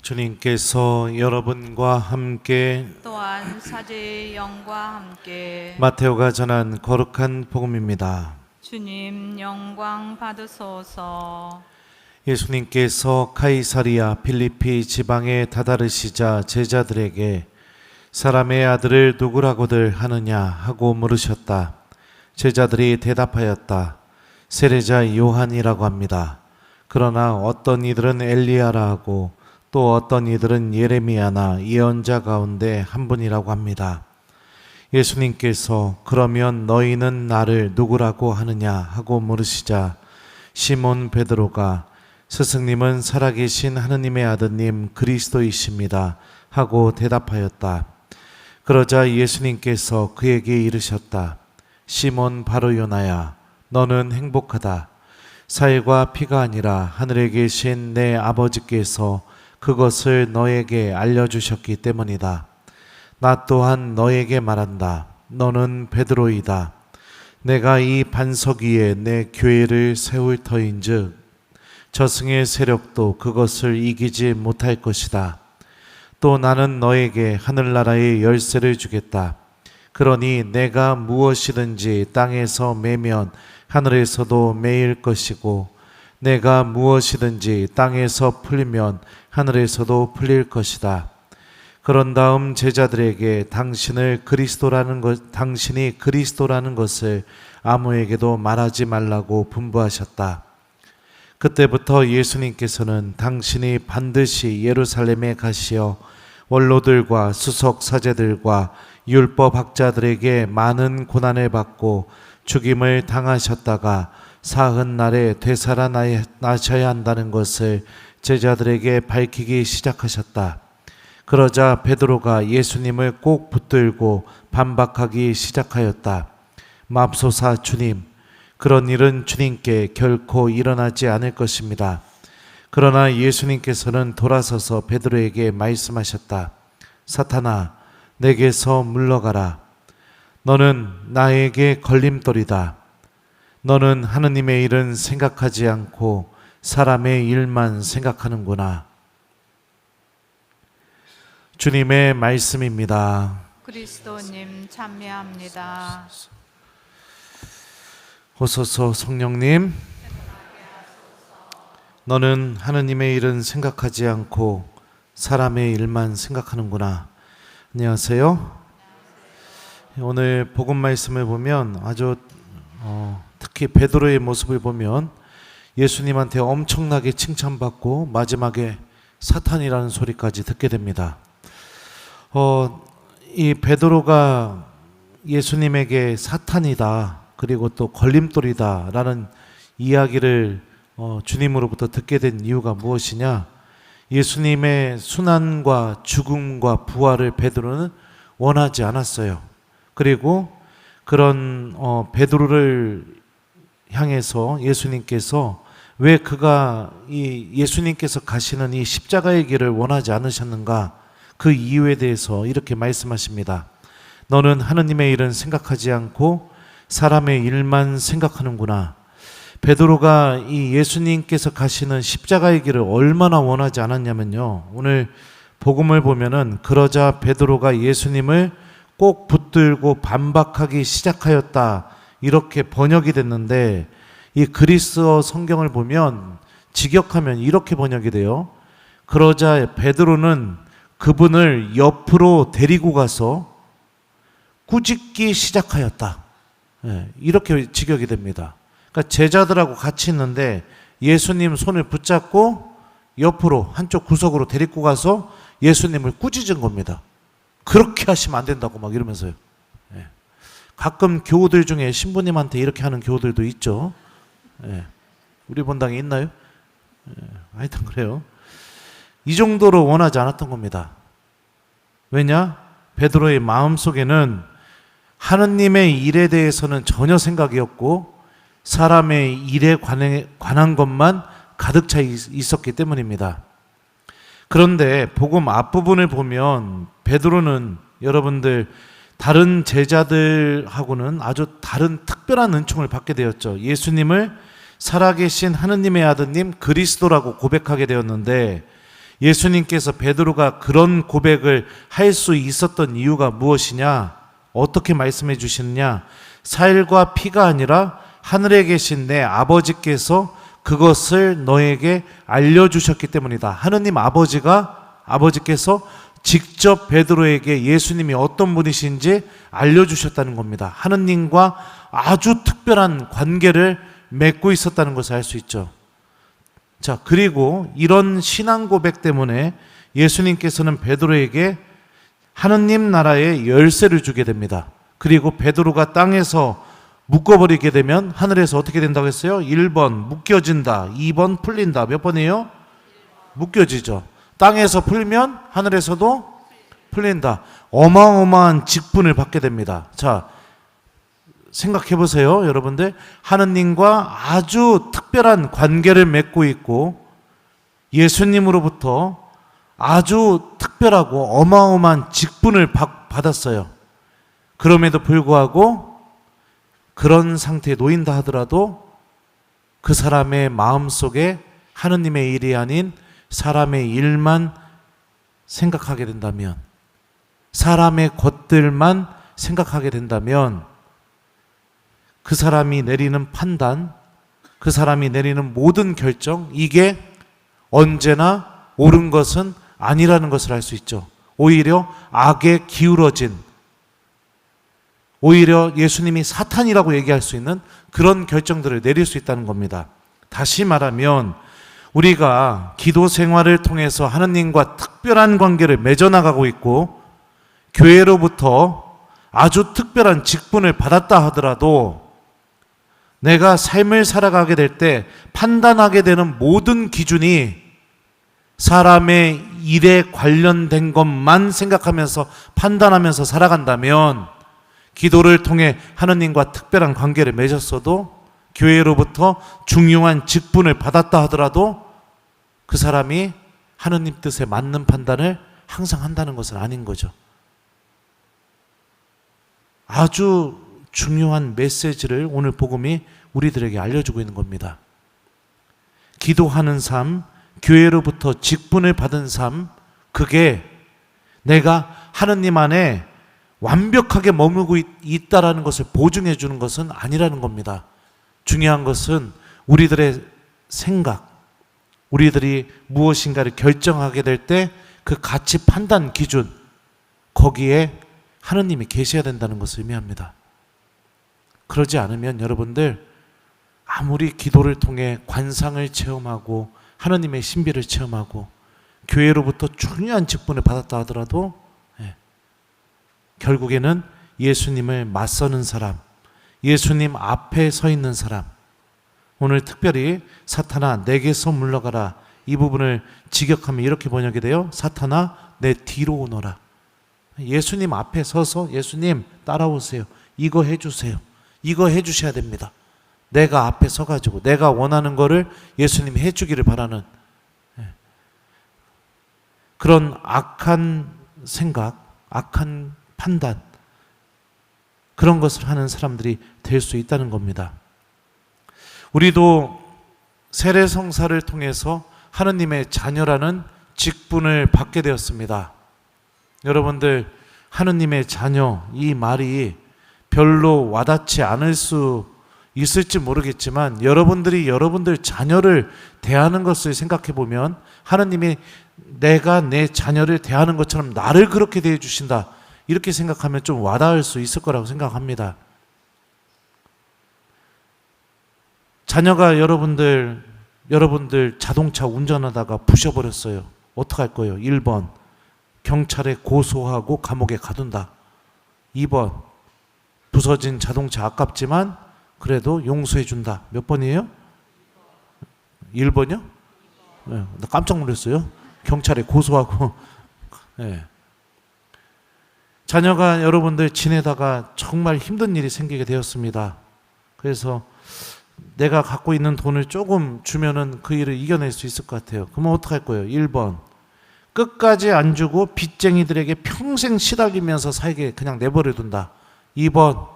주님께서 여러분과 함께 또한 사제의 영과 함께 마테오가 전한 거룩한 복음입니다. 주님 영광 받으소서. 예수님께서 카이사리아 필리피 지방에 다다르시자 제자들에게 사람의 아들을 누구라고들 하느냐 하고 물으셨다. 제자들이 대답하였다. 세례자 요한이라고 합니다. 그러나 어떤 이들은 엘리야라 하고 또 어떤 이들은 예레미야나 예언자 가운데 한 분이라고 합니다. 예수님께서 그러면 너희는 나를 누구라고 하느냐 하고 물으시자 시몬 베드로가 스승님은 살아계신 하느님의 아드님 그리스도이십니다 하고 대답하였다. 그러자 예수님께서 그에게 이르셨다. 시몬 바르요나야, 너는 행복하다. 살과 피가 아니라 하늘에 계신 내 아버지께서 그것을 너에게 알려주셨기 때문이다. 나 또한 너에게 말한다. 너는 베드로이다. 내가 이 반석 위에 내 교회를 세울 터인즉 저승의 세력도 그것을 이기지 못할 것이다. 또 나는 너에게 하늘나라의 열쇠를 주겠다. 그러니 내가 무엇이든지 땅에서 매면 하늘에서도 매일 것이고 내가 무엇이든지 땅에서 풀리면 하늘에서도 풀릴 것이다. 그런 다음 제자들에게 당신이 그리스도라는 것을 아무에게도 말하지 말라고 분부하셨다. 그때부터 예수님께서는 당신이 반드시 예루살렘에 가시어 원로들과 수석 사제들과 율법학자들에게 많은 고난을 받고 죽임을 당하셨다가 사흘날에 되살아나셔야 한다는 것을 제자들에게 밝히기 시작하셨다. 그러자 베드로가 예수님을 꼭 붙들고 반박하기 시작하였다. 맙소사 주님, 그런 일은 주님께 결코 일어나지 않을 것입니다. 그러나 예수님께서는 돌아서서 베드로에게 말씀하셨다. 사탄아, 내게서 물러가라. 너는 나에게 걸림돌이다. 너는 하느님의 일은 생각하지 않고 사람의 일만 생각하는구나. 주님의 말씀입니다. 그리스도님 찬미합니다. 오소서 성령님, 너는 하느님의 일은 생각하지 않고 사람의 일만 생각하는구나. 안녕하세요. 오늘 복음 말씀을 보면 아주 특히 베드로의 모습을 보면 예수님한테 엄청나게 칭찬받고 마지막에 사탄이라는 소리까지 듣게 됩니다. 이 베드로가 예수님에게 사탄이다 그리고 또 걸림돌이다 라는 이야기를 주님으로부터 듣게 된 이유가 무엇이냐? 예수님의 순환과 죽음과 부활을 베드로는 원하지 않았어요. 그리고 그런 베드로를 향해서 예수님께서 왜 그가 예수님께서 가시는 이 십자가의 길을 원하지 않으셨는가? 그 이유에 대해서 이렇게 말씀하십니다. 너는 하느님의 일은 생각하지 않고 사람의 일만 생각하는구나. 베드로가 이 예수님께서 가시는 십자가의 길을 얼마나 원하지 않았냐면요. 오늘 복음을 보면은 그러자 베드로가 예수님을 꼭 붙들고 반박하기 시작하였다. 이렇게 번역이 됐는데 이 그리스어 성경을 보면 직역하면 이렇게 번역이 돼요. 그러자 베드로는 그분을 옆으로 데리고 가서 꾸짖기 시작하였다. 이렇게 직역이 됩니다. 그러니까 제자들하고 같이 있는데 예수님 손을 붙잡고 옆으로 한쪽 구석으로 데리고 가서 예수님을 꾸짖은 겁니다. 그렇게 하시면 안 된다고 막 이러면서요. 가끔 교우들 중에 신부님한테 이렇게 하는 교우들도 있죠. 우리 본당에 있나요? 하여튼 그래요. 이 정도로 원하지 않았던 겁니다. 왜냐? 베드로의 마음속에는 하느님의 일에 대해서는 전혀 생각이 없고 사람의 일에 관한 것만 가득 차 있었기 때문입니다. 그런데 복음 앞부분을 보면 베드로는 여러분들 다른 제자들하고는 아주 다른 특별한 은총을 받게 되었죠. 예수님을 살아계신 하느님의 아드님 그리스도라고 고백하게 되었는데 예수님께서 베드로가 그런 고백을 할 수 있었던 이유가 무엇이냐? 어떻게 말씀해 주시느냐? 살과 피가 아니라 하늘에 계신 내 아버지께서 그것을 너에게 알려주셨기 때문이다. 하느님 아버지께서 직접 베드로에게 예수님이 어떤 분이신지 알려주셨다는 겁니다. 하느님과 아주 특별한 관계를 맺고 있었다는 것을 알 수 있죠. 자, 그리고 이런 신앙 고백 때문에 예수님께서는 베드로에게 하느님 나라의 열쇠를 주게 됩니다. 그리고 베드로가 땅에서 묶어버리게 되면 하늘에서 어떻게 된다고 했어요? 1번 묶여진다, 2번 풀린다. 몇 번이에요? 묶여지죠. 땅에서 풀면 하늘에서도 풀린다. 어마어마한 직분을 받게 됩니다. 자, 생각해 보세요, 여러분들. 하느님과 아주 특별한 관계를 맺고 있고 예수님으로부터 아주 특별하고 어마어마한 직분을 받았어요. 그럼에도 불구하고 그런 상태에 놓인다 하더라도 그 사람의 마음속에 하느님의 일이 아닌 사람의 일만 생각하게 된다면, 사람의 것들만 생각하게 된다면 그 사람이 내리는 판단, 그 사람이 내리는 모든 결정, 이게 언제나 옳은 것은 아니라는 것을 알 수 있죠. 오히려 악에 기울어진, 오히려 예수님이 사탄이라고 얘기할 수 있는 그런 결정들을 내릴 수 있다는 겁니다. 다시 말하면 우리가 기도 생활을 통해서 하느님과 특별한 관계를 맺어나가고 있고 교회로부터 아주 특별한 직분을 받았다 하더라도 내가 삶을 살아가게 될 때 판단하게 되는 모든 기준이 사람의 일에 관련된 것만 생각하면서 판단하면서 살아간다면 기도를 통해 하느님과 특별한 관계를 맺었어도 교회로부터 중요한 직분을 받았다 하더라도 그 사람이 하느님 뜻에 맞는 판단을 항상 한다는 것은 아닌 거죠. 아주 중요한 메시지를 오늘 복음이 우리들에게 알려주고 있는 겁니다. 기도하는 삶, 교회로부터 직분을 받은 삶, 그게 내가 하느님 안에 완벽하게 머물고 있다라는 것을 보증해 주는 것은 아니라는 겁니다. 중요한 것은 우리들의 생각, 우리들이 무엇인가를 결정하게 될 때 그 가치 판단 기준, 거기에 하느님이 계셔야 된다는 것을 의미합니다. 그러지 않으면 여러분들 아무리 기도를 통해 관상을 체험하고 하느님의 신비를 체험하고 교회로부터 중요한 직분을 받았다 하더라도 결국에는 예수님을 맞서는 사람, 예수님 앞에 서 있는 사람, 오늘 특별히 사탄아 내게서 물러가라, 이 부분을 직역하면 이렇게 번역이 돼요. 사탄아 내 뒤로 오너라. 예수님 앞에 서서 예수님 따라오세요, 이거 해주세요, 이거 해주셔야 됩니다. 내가 앞에 서가지고 내가 원하는 거를 예수님이 해주기를 바라는 그런 악한 생각, 악한 판단, 그런 것을 하는 사람들이 될 수 있다는 겁니다. 우리도 세례성사를 통해서 하느님의 자녀라는 직분을 받게 되었습니다. 여러분들, 하느님의 자녀, 이 말이 별로 와닿지 않을 수 있을지 모르겠지만 여러분들이 여러분들 자녀를 대하는 것을 생각해 보면 하느님이 내가 내 자녀를 대하는 것처럼 나를 그렇게 대해 주신다, 이렇게 생각하면 좀 와닿을 수 있을 거라고 생각합니다. 자녀가 여러분들 자동차 운전하다가 부셔버렸어요. 어떡할 거예요? 1번 경찰에 고소하고 감옥에 가둔다. 2번 부서진 자동차 아깝지만 그래도 용서해 준다. 몇 번이에요? 1번이요? 네, 나 깜짝 놀랐어요. 경찰에 고소하고. 네. 자녀가 여러분들 지내다가 정말 힘든 일이 생기게 되었습니다. 그래서 내가 갖고 있는 돈을 조금 주면은 그 일을 이겨낼 수 있을 것 같아요. 그러면 어떡할 거예요? 1번 끝까지 안 주고 빚쟁이들에게 평생 시달리면서 살게 그냥 내버려 둔다. 2번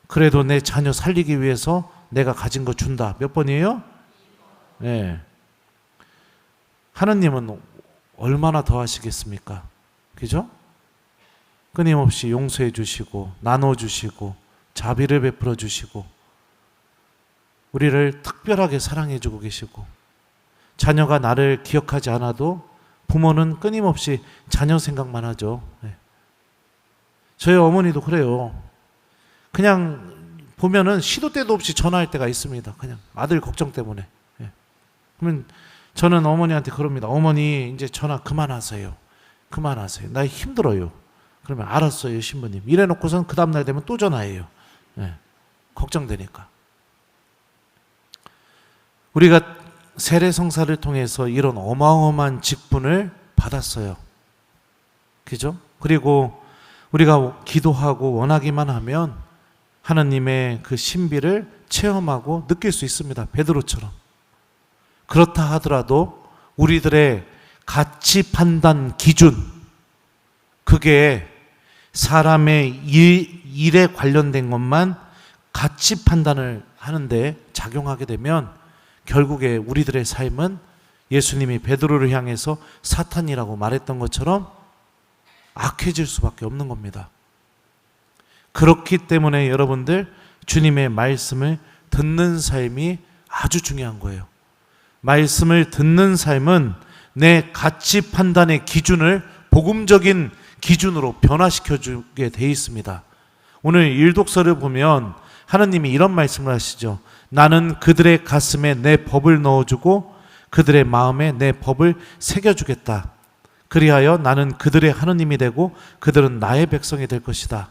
그래도 내 자녀 살리기 위해서 내가 가진 거 준다. 몇 번이에요? 네. 하느님은 얼마나 더 하시겠습니까? 그죠? 끊임없이 용서해 주시고 나눠 주시고 자비를 베풀어 주시고 우리를 특별하게 사랑해 주고 계시고, 자녀가 나를 기억하지 않아도 부모는 끊임없이 자녀 생각만 하죠. 저희 어머니도 그래요. 그냥 보면은 시도 때도 없이 전화할 때가 있습니다. 그냥 아들 걱정 때문에. 그러면 저는 어머니한테 그럽니다. 어머니 이제 전화 그만하세요. 그만하세요. 나 힘들어요. 그러면 알았어요 신부님. 이래놓고선 그 다음날 되면 또 전화해요. 걱정되니까. 우리가 세례성사를 통해서 이런 어마어마한 직분을 받았어요. 그죠? 그리고 우리가 기도하고 원하기만 하면 하나님의 그 신비를 체험하고 느낄 수 있습니다. 베드로처럼. 그렇다 하더라도 우리들의 가치 판단 기준, 그게 사람의 일에 관련된 것만 가치 판단을 하는데 작용하게 되면 결국에 우리들의 삶은 예수님이 베드로를 향해서 사탄이라고 말했던 것처럼 악해질 수밖에 없는 겁니다. 그렇기 때문에 여러분들 주님의 말씀을 듣는 삶이 아주 중요한 거예요. 말씀을 듣는 삶은 내 가치 판단의 기준을 복음적인 기준으로 변화시켜 주게 돼 있습니다. 오늘 일독서를 보면 하나님이 이런 말씀을 하시죠. 나는 그들의 가슴에 내 법을 넣어주고 그들의 마음에 내 법을 새겨주겠다. 그리하여 나는 그들의 하나님이 되고 그들은 나의 백성이 될 것이다.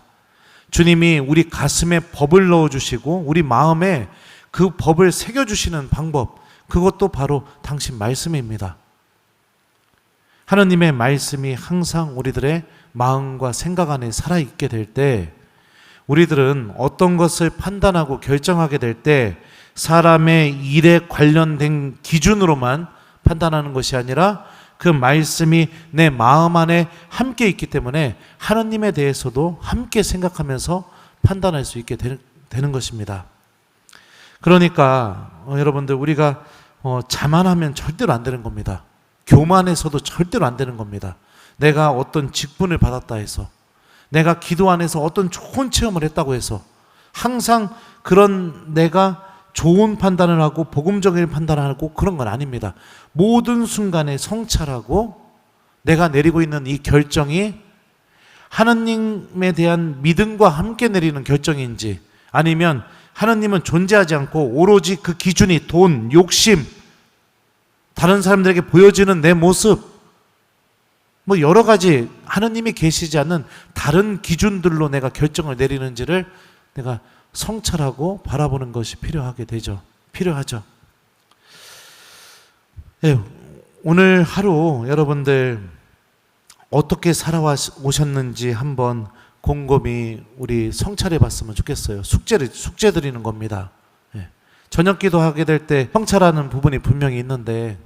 주님이 우리 가슴에 법을 넣어주시고 우리 마음에 그 법을 새겨주시는 방법, 그것도 바로 당신 말씀입니다. 하나님의 말씀이 항상 우리들의 마음과 생각 안에 살아있게 될 때, 우리들은 어떤 것을 판단하고 결정하게 될 때 사람의 일에 관련된 기준으로만 판단하는 것이 아니라 그 말씀이 내 마음 안에 함께 있기 때문에 하나님에 대해서도 함께 생각하면서 판단할 수 있게 되는 것입니다. 그러니까 여러분들, 우리가 자만하면 절대로 안 되는 겁니다. 교만해서도 절대로 안 되는 겁니다. 내가 어떤 직분을 받았다 해서, 내가 기도 안에서 어떤 좋은 체험을 했다고 해서 항상 그런 내가 좋은 판단을 하고 복음적인 판단을 하고 그런 건 아닙니다. 모든 순간에 성찰하고 내가 내리고 있는 이 결정이 하나님에 대한 믿음과 함께 내리는 결정인지, 아니면 하나님은 존재하지 않고 오로지 그 기준이 돈, 욕심, 다른 사람들에게 보여지는 내 모습, 뭐 여러 가지 하나님이 계시지 않는 다른 기준들로 내가 결정을 내리는지를 내가 성찰하고 바라보는 것이 필요하죠. 네, 오늘 하루 여러분들 어떻게 살아오셨는지 한번 곰곰이 우리 성찰해 봤으면 좋겠어요. 숙제 드리는 겁니다. 네. 저녁 기도하게 될 때 성찰하는 부분이 분명히 있는데,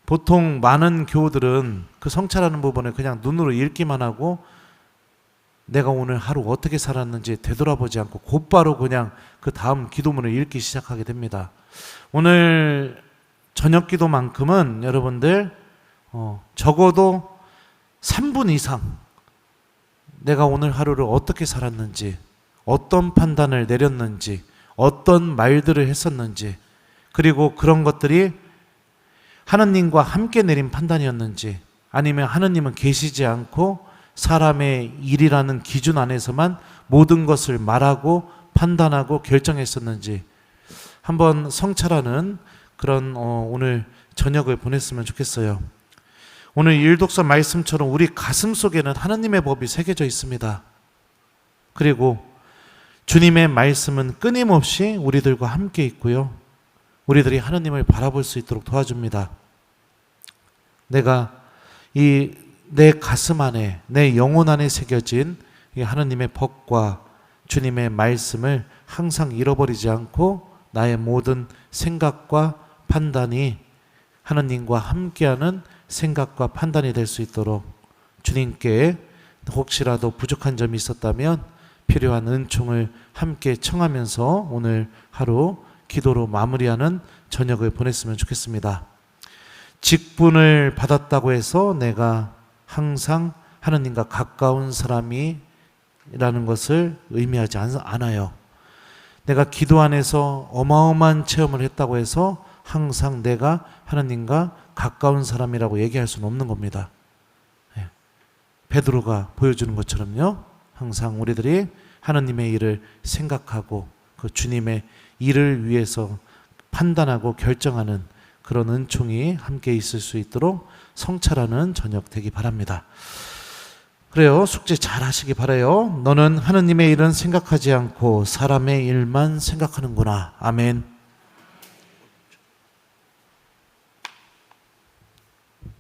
보통 많은 교우들은 그 성찰하는 부분을 그냥 눈으로 읽기만 하고 내가 오늘 하루 어떻게 살았는지 되돌아보지 않고 곧바로 그냥 그 다음 기도문을 읽기 시작하게 됩니다. 오늘 저녁 기도만큼은 여러분들 적어도 3분 이상 내가 오늘 하루를 어떻게 살았는지, 어떤 판단을 내렸는지, 어떤 말들을 했었는지, 그리고 그런 것들이 하나님과 함께 내린 판단이었는지, 아니면 하나님은 계시지 않고 사람의 일이라는 기준 안에서만 모든 것을 말하고 판단하고 결정했었는지 한번 성찰하는 그런 오늘 저녁을 보냈으면 좋겠어요. 오늘 일독서 말씀처럼 우리 가슴 속에는 하나님의 법이 새겨져 있습니다. 그리고 주님의 말씀은 끊임없이 우리들과 함께 있고요, 우리들이 하나님을 바라볼 수 있도록 도와줍니다. 내가 내 가슴 안에, 내 영혼 안에 새겨진 이 하나님의 법과 주님의 말씀을 항상 잃어버리지 않고 나의 모든 생각과 판단이 하나님과 함께하는 생각과 판단이 될 수 있도록 주님께 혹시라도 부족한 점이 있었다면 필요한 은총을 함께 청하면서 오늘 하루 기도로 마무리하는 저녁을 보냈으면 좋겠습니다. 직분을 받았다고 해서 내가 항상 하느님과 가까운 사람이라는 것을 의미하지 않아요. 내가 기도 안에서 어마어마한 체험을 했다고 해서 항상 내가 하느님과 가까운 사람이라고 얘기할 수는 없는 겁니다. 베드로가 보여주는 것처럼요. 항상 우리들이 하느님의 일을 생각하고 그 주님의 일을 위해서 판단하고 결정하는 그런 은총이 함께 있을 수 있도록 성찰하는 저녁 되기 바랍니다. 그래요. 숙제 잘 하시기 바라요. 너는 하느님의 일은 생각하지 않고 사람의 일만 생각하는구나. 아멘.